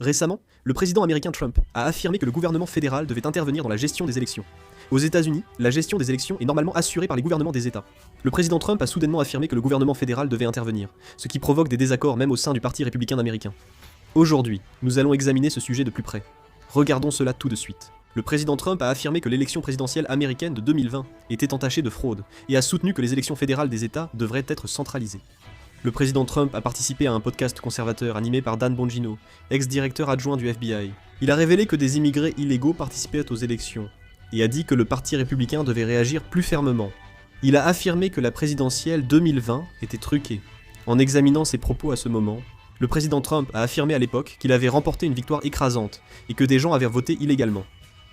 Récemment, le président américain Trump a affirmé que le gouvernement fédéral devait intervenir dans la gestion des élections. Aux États-Unis, la gestion des élections est normalement assurée par les gouvernements des États. Le président Trump a soudainement affirmé que le gouvernement fédéral devait intervenir, ce qui provoque des désaccords même au sein du Parti républicain américain. Aujourd'hui, nous allons examiner ce sujet de plus près. Regardons cela tout de suite. Le président Trump a affirmé que l'élection présidentielle américaine de 2020 était entachée de fraude et a soutenu que les élections fédérales des États devraient être centralisées. Le président Trump a participé à un podcast conservateur animé par Dan Bongino, ex-directeur adjoint du FBI. Il a révélé que des immigrés illégaux participaient aux élections et a dit que le Parti républicain devait réagir plus fermement. Il a affirmé que la présidentielle 2020 était truquée. En examinant ses propos à ce moment, le président Trump a affirmé à l'époque qu'il avait remporté une victoire écrasante et que des gens avaient voté illégalement.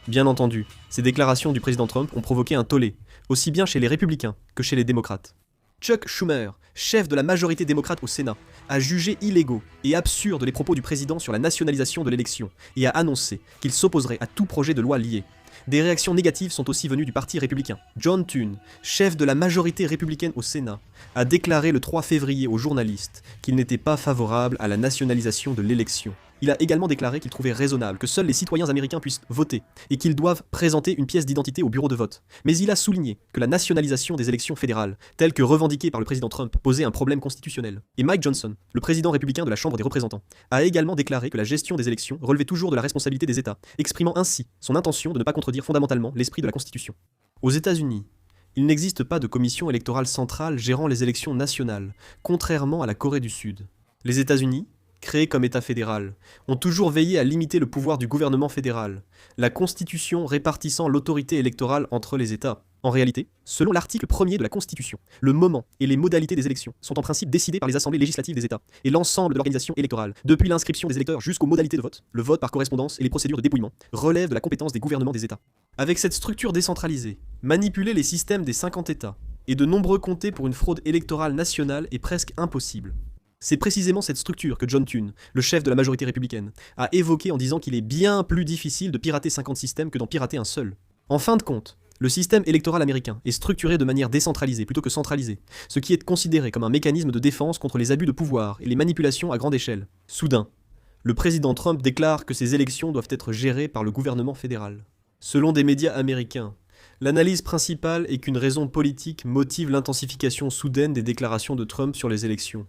Bien entendu, ces déclarations du président Trump ont provoqué un tollé, aussi bien chez les républicains que chez les démocrates. Chuck Schumer, chef de la majorité démocrate au Sénat, a jugé illégaux et absurdes les propos du président sur la nationalisation de l'élection et a annoncé qu'il s'opposerait à tout projet de loi lié. Des réactions négatives sont aussi venues du Parti républicain. John Thune, chef de la majorité républicaine au Sénat, a déclaré le 3 février aux journalistes qu'il n'était pas favorable à la nationalisation de l'élection. Il a également déclaré qu'il trouvait raisonnable que seuls les citoyens américains puissent voter et qu'ils doivent présenter une pièce d'identité au bureau de vote. Mais il a souligné que la nationalisation des élections fédérales, telle que revendiquée par le président Trump, posait un problème constitutionnel. Et Mike Johnson, le président républicain de la Chambre des représentants, a également déclaré que la gestion des élections relevait toujours de la responsabilité des États, exprimant ainsi son intention de ne pas contredire fondamentalement l'esprit de la Constitution. Aux États-Unis, il n'existe pas de commission électorale centrale gérant les élections nationales, contrairement à la Corée du Sud. Les États-Unis, créés comme État fédéral, ont toujours veillé à limiter le pouvoir du gouvernement fédéral, la Constitution répartissant l'autorité électorale entre les États. En réalité, selon l'article 1er de la Constitution, le moment et les modalités des élections sont en principe décidés par les assemblées législatives des États et l'ensemble de l'organisation électorale, depuis l'inscription des électeurs jusqu'aux modalités de vote, le vote par correspondance et les procédures de dépouillement, relèvent de la compétence des gouvernements des États. Avec cette structure décentralisée, manipuler les systèmes des 50 États et de nombreux comtés pour une fraude électorale nationale est presque impossible. C'est précisément cette structure que John Thune, le chef de la majorité républicaine, a évoquée en disant qu'il est bien plus difficile de pirater 50 systèmes que d'en pirater un seul. En fin de compte, le système électoral américain est structuré de manière décentralisée plutôt que centralisée, ce qui est considéré comme un mécanisme de défense contre les abus de pouvoir et les manipulations à grande échelle. Soudain, le président Trump déclare que ces élections doivent être gérées par le gouvernement fédéral. Selon des médias américains, l'analyse principale est qu'une raison politique motive l'intensification soudaine des déclarations de Trump sur les élections.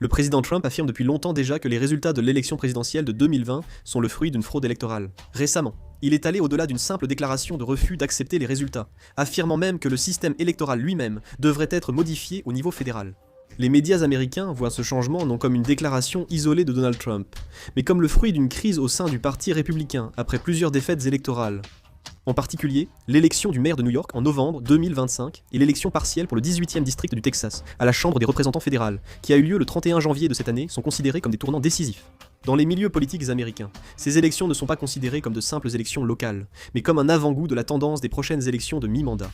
Le président Trump affirme depuis longtemps déjà que les résultats de l'élection présidentielle de 2020 sont le fruit d'une fraude électorale. Récemment, il est allé au-delà d'une simple déclaration de refus d'accepter les résultats, affirmant même que le système électoral lui-même devrait être modifié au niveau fédéral. Les médias américains voient ce changement non comme une déclaration isolée de Donald Trump, mais comme le fruit d'une crise au sein du Parti républicain après plusieurs défaites électorales. En particulier, l'élection du maire de New York en novembre 2025 et l'élection partielle pour le 18e district du Texas, à la Chambre des représentants fédérale, qui a eu lieu le 31 janvier de cette année, sont considérées comme des tournants décisifs. Dans les milieux politiques américains, ces élections ne sont pas considérées comme de simples élections locales, mais comme un avant-goût de la tendance des prochaines élections de mi-mandat.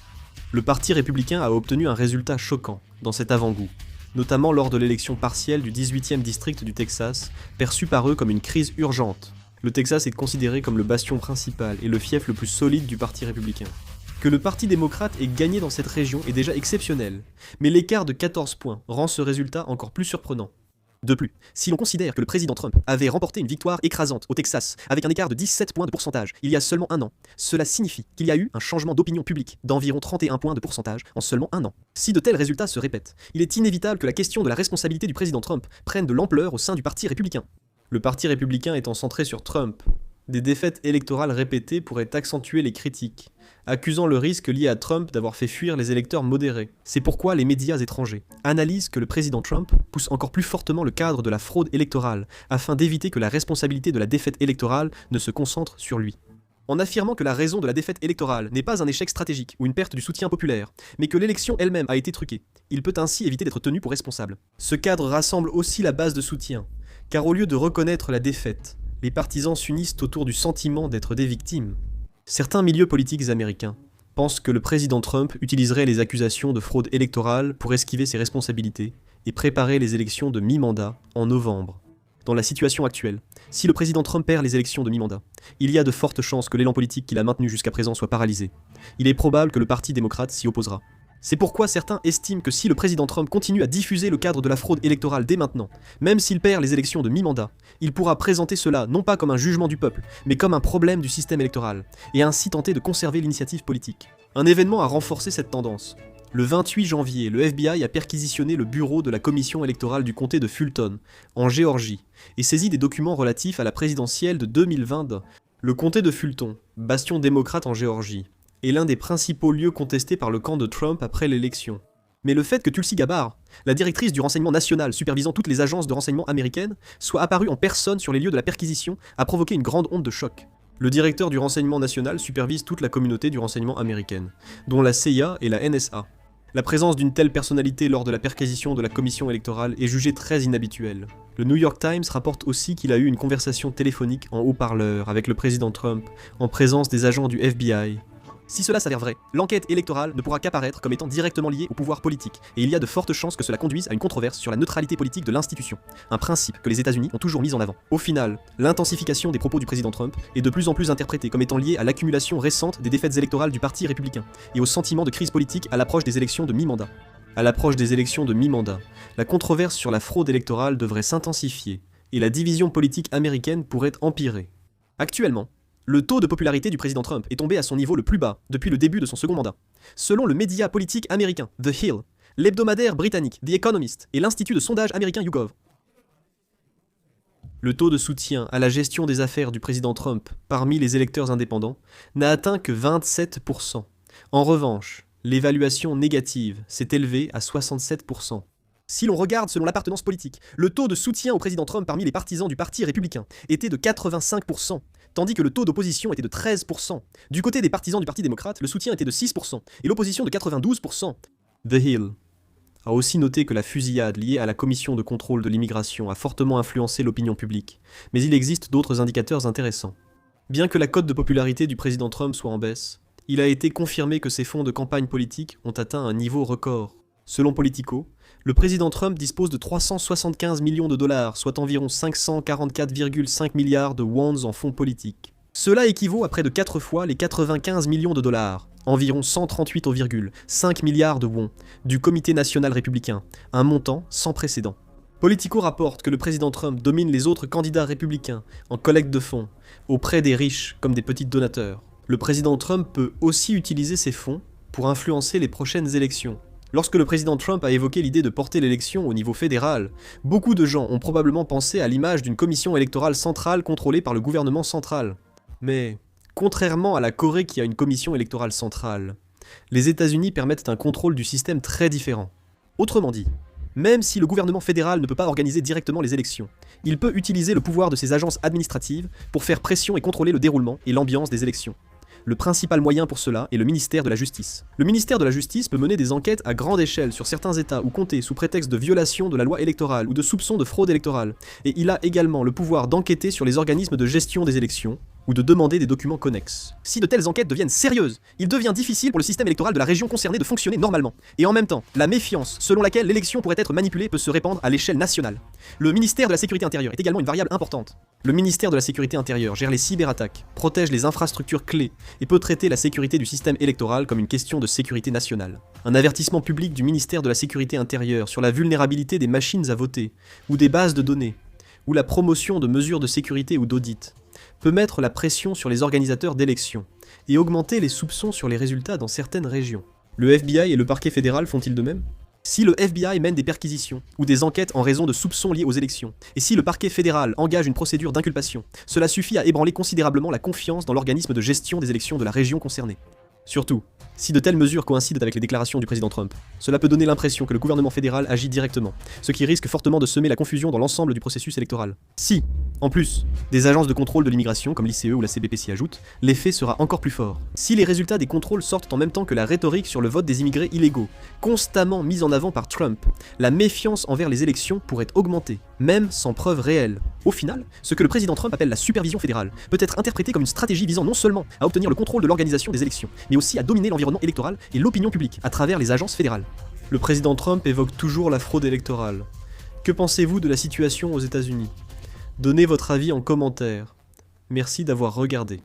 Le Parti républicain a obtenu un résultat choquant dans cet avant-goût, notamment lors de l'élection partielle du 18e district du Texas, perçue par eux comme une crise urgente. Le Texas est considéré comme le bastion principal et le fief le plus solide du Parti républicain. Que le Parti démocrate ait gagné dans cette région est déjà exceptionnel, mais l'écart de 14 points rend ce résultat encore plus surprenant. De plus, si l'on considère que le président Trump avait remporté une victoire écrasante au Texas avec un écart de 17 points de pourcentage il y a seulement un an, cela signifie qu'il y a eu un changement d'opinion publique d'environ 31 points de pourcentage en seulement un an. Si de tels résultats se répètent, il est inévitable que la question de la responsabilité du président Trump prenne de l'ampleur au sein du Parti républicain. Le Parti républicain étant centré sur Trump, des défaites électorales répétées pourraient accentuer les critiques, accusant le risque lié à Trump d'avoir fait fuir les électeurs modérés. C'est pourquoi les médias étrangers analysent que le président Trump pousse encore plus fortement le cadre de la fraude électorale, afin d'éviter que la responsabilité de la défaite électorale ne se concentre sur lui. En affirmant que la raison de la défaite électorale n'est pas un échec stratégique ou une perte du soutien populaire, mais que l'élection elle-même a été truquée, il peut ainsi éviter d'être tenu pour responsable. Ce cadre rassemble aussi la base de soutien, car au lieu de reconnaître la défaite, les partisans s'unissent autour du sentiment d'être des victimes. Certains milieux politiques américains pensent que le président Trump utiliserait les accusations de fraude électorale pour esquiver ses responsabilités et préparer les élections de mi-mandat en novembre. Dans la situation actuelle, si le président Trump perd les élections de mi-mandat, il y a de fortes chances que l'élan politique qu'il a maintenu jusqu'à présent soit paralysé. Il est probable que le Parti démocrate s'y opposera. C'est pourquoi certains estiment que si le président Trump continue à diffuser le cadre de la fraude électorale dès maintenant, même s'il perd les élections de mi-mandat, il pourra présenter cela non pas comme un jugement du peuple, mais comme un problème du système électoral, et ainsi tenter de conserver l'initiative politique. Un événement a renforcé cette tendance. Le 28 janvier, le FBI a perquisitionné le bureau de la commission électorale du comté de Fulton, en Géorgie, et saisi des documents relatifs à la présidentielle de 2020. Le comté de Fulton, bastion démocrate en Géorgie, est l'un des principaux lieux contestés par le camp de Trump après l'élection. Mais le fait que Tulsi Gabbard, la directrice du renseignement national supervisant toutes les agences de renseignement américaines, soit apparue en personne sur les lieux de la perquisition a provoqué une grande onde de choc. Le directeur du renseignement national supervise toute la communauté du renseignement américaine, dont la CIA et la NSA. La présence d'une telle personnalité lors de la perquisition de la commission électorale est jugée très inhabituelle. Le New York Times rapporte aussi qu'il a eu une conversation téléphonique en haut-parleur avec le président Trump, en présence des agents du FBI. Si cela s'avère vrai, l'enquête électorale ne pourra qu'apparaître comme étant directement liée au pouvoir politique, et il y a de fortes chances que cela conduise à une controverse sur la neutralité politique de l'institution, un principe que les États-Unis ont toujours mis en avant. Au final, l'intensification des propos du président Trump est de plus en plus interprétée comme étant liée à l'accumulation récente des défaites électorales du Parti républicain, et au sentiment de crise politique à l'approche des élections de mi-mandat. À l'approche des élections de mi-mandat, la controverse sur la fraude électorale devrait s'intensifier, et la division politique américaine pourrait empirer. Actuellement, le taux de popularité du président Trump est tombé à son niveau le plus bas depuis le début de son second mandat. Selon le média politique américain The Hill, l'hebdomadaire britannique The Economist et l'institut de sondage américain YouGov, le taux de soutien à la gestion des affaires du président Trump parmi les électeurs indépendants n'a atteint que 27%. En revanche, l'évaluation négative s'est élevée à 67%. Si l'on regarde selon l'appartenance politique, le taux de soutien au président Trump parmi les partisans du Parti républicain était de 85%, tandis que le taux d'opposition était de 13%. Du côté des partisans du Parti démocrate, le soutien était de 6% et l'opposition de 92%. The Hill a aussi noté que la fusillade liée à la commission de contrôle de l'immigration a fortement influencé l'opinion publique, mais il existe d'autres indicateurs intéressants. Bien que la cote de popularité du président Trump soit en baisse, il a été confirmé que ses fonds de campagne politique ont atteint un niveau record. Selon Politico, le président Trump dispose de 375 millions de dollars, soit environ 544,5 milliards de wons en fonds politiques. Cela équivaut à près de 4 fois les 95 millions de dollars, environ 138,5 milliards de wons, du Comité national républicain, un montant sans précédent. Politico rapporte que le président Trump domine les autres candidats républicains en collecte de fonds, auprès des riches comme des petits donateurs. Le président Trump peut aussi utiliser ces fonds pour influencer les prochaines élections. Lorsque le président Trump a évoqué l'idée de porter l'élection au niveau fédéral, beaucoup de gens ont probablement pensé à l'image d'une commission électorale centrale contrôlée par le gouvernement central. Mais, contrairement à la Corée qui a une commission électorale centrale, les États-Unis permettent un contrôle du système très différent. Autrement dit, même si le gouvernement fédéral ne peut pas organiser directement les élections, il peut utiliser le pouvoir de ses agences administratives pour faire pression et contrôler le déroulement et l'ambiance des élections. Le principal moyen pour cela est le ministère de la Justice. Le ministère de la Justice peut mener des enquêtes à grande échelle sur certains États ou comtés sous prétexte de violation de la loi électorale ou de soupçons de fraude électorale, et il a également le pouvoir d'enquêter sur les organismes de gestion des élections ou de demander des documents connexes. Si de telles enquêtes deviennent sérieuses, il devient difficile pour le système électoral de la région concernée de fonctionner normalement. Et en même temps, la méfiance selon laquelle l'élection pourrait être manipulée peut se répandre à l'échelle nationale. Le ministère de la Sécurité intérieure est également une variable importante. Le ministère de la Sécurité intérieure gère les cyberattaques, protège les infrastructures clés et peut traiter la sécurité du système électoral comme une question de sécurité nationale. Un avertissement public du ministère de la Sécurité intérieure sur la vulnérabilité des machines à voter, ou des bases de données, ou la promotion de mesures de sécurité ou d'audit, peut mettre la pression sur les organisateurs d'élections et augmenter les soupçons sur les résultats dans certaines régions. Le FBI et le parquet fédéral font-ils de même ? Si le FBI mène des perquisitions ou des enquêtes en raison de soupçons liés aux élections, et si le parquet fédéral engage une procédure d'inculpation, cela suffit à ébranler considérablement la confiance dans l'organisme de gestion des élections de la région concernée. Surtout, si de telles mesures coïncident avec les déclarations du président Trump, cela peut donner l'impression que le gouvernement fédéral agit directement, ce qui risque fortement de semer la confusion dans l'ensemble du processus électoral. Si, en plus, des agences de contrôle de l'immigration comme l'ICE ou la CBP s'y ajoutent, l'effet sera encore plus fort. Si les résultats des contrôles sortent en même temps que la rhétorique sur le vote des immigrés illégaux, constamment mise en avant par Trump, la méfiance envers les élections pourrait augmenter, même sans preuve réelle. Au final, ce que le président Trump appelle la supervision fédérale peut être interprété comme une stratégie visant non seulement à obtenir le contrôle de l'organisation des élections, mais aussi à dominer l'environnement électoral et l'opinion publique à travers les agences fédérales. Le président Trump évoque toujours la fraude électorale. Que pensez-vous de la situation aux États-Unis ? Donnez votre avis en commentaire. Merci d'avoir regardé.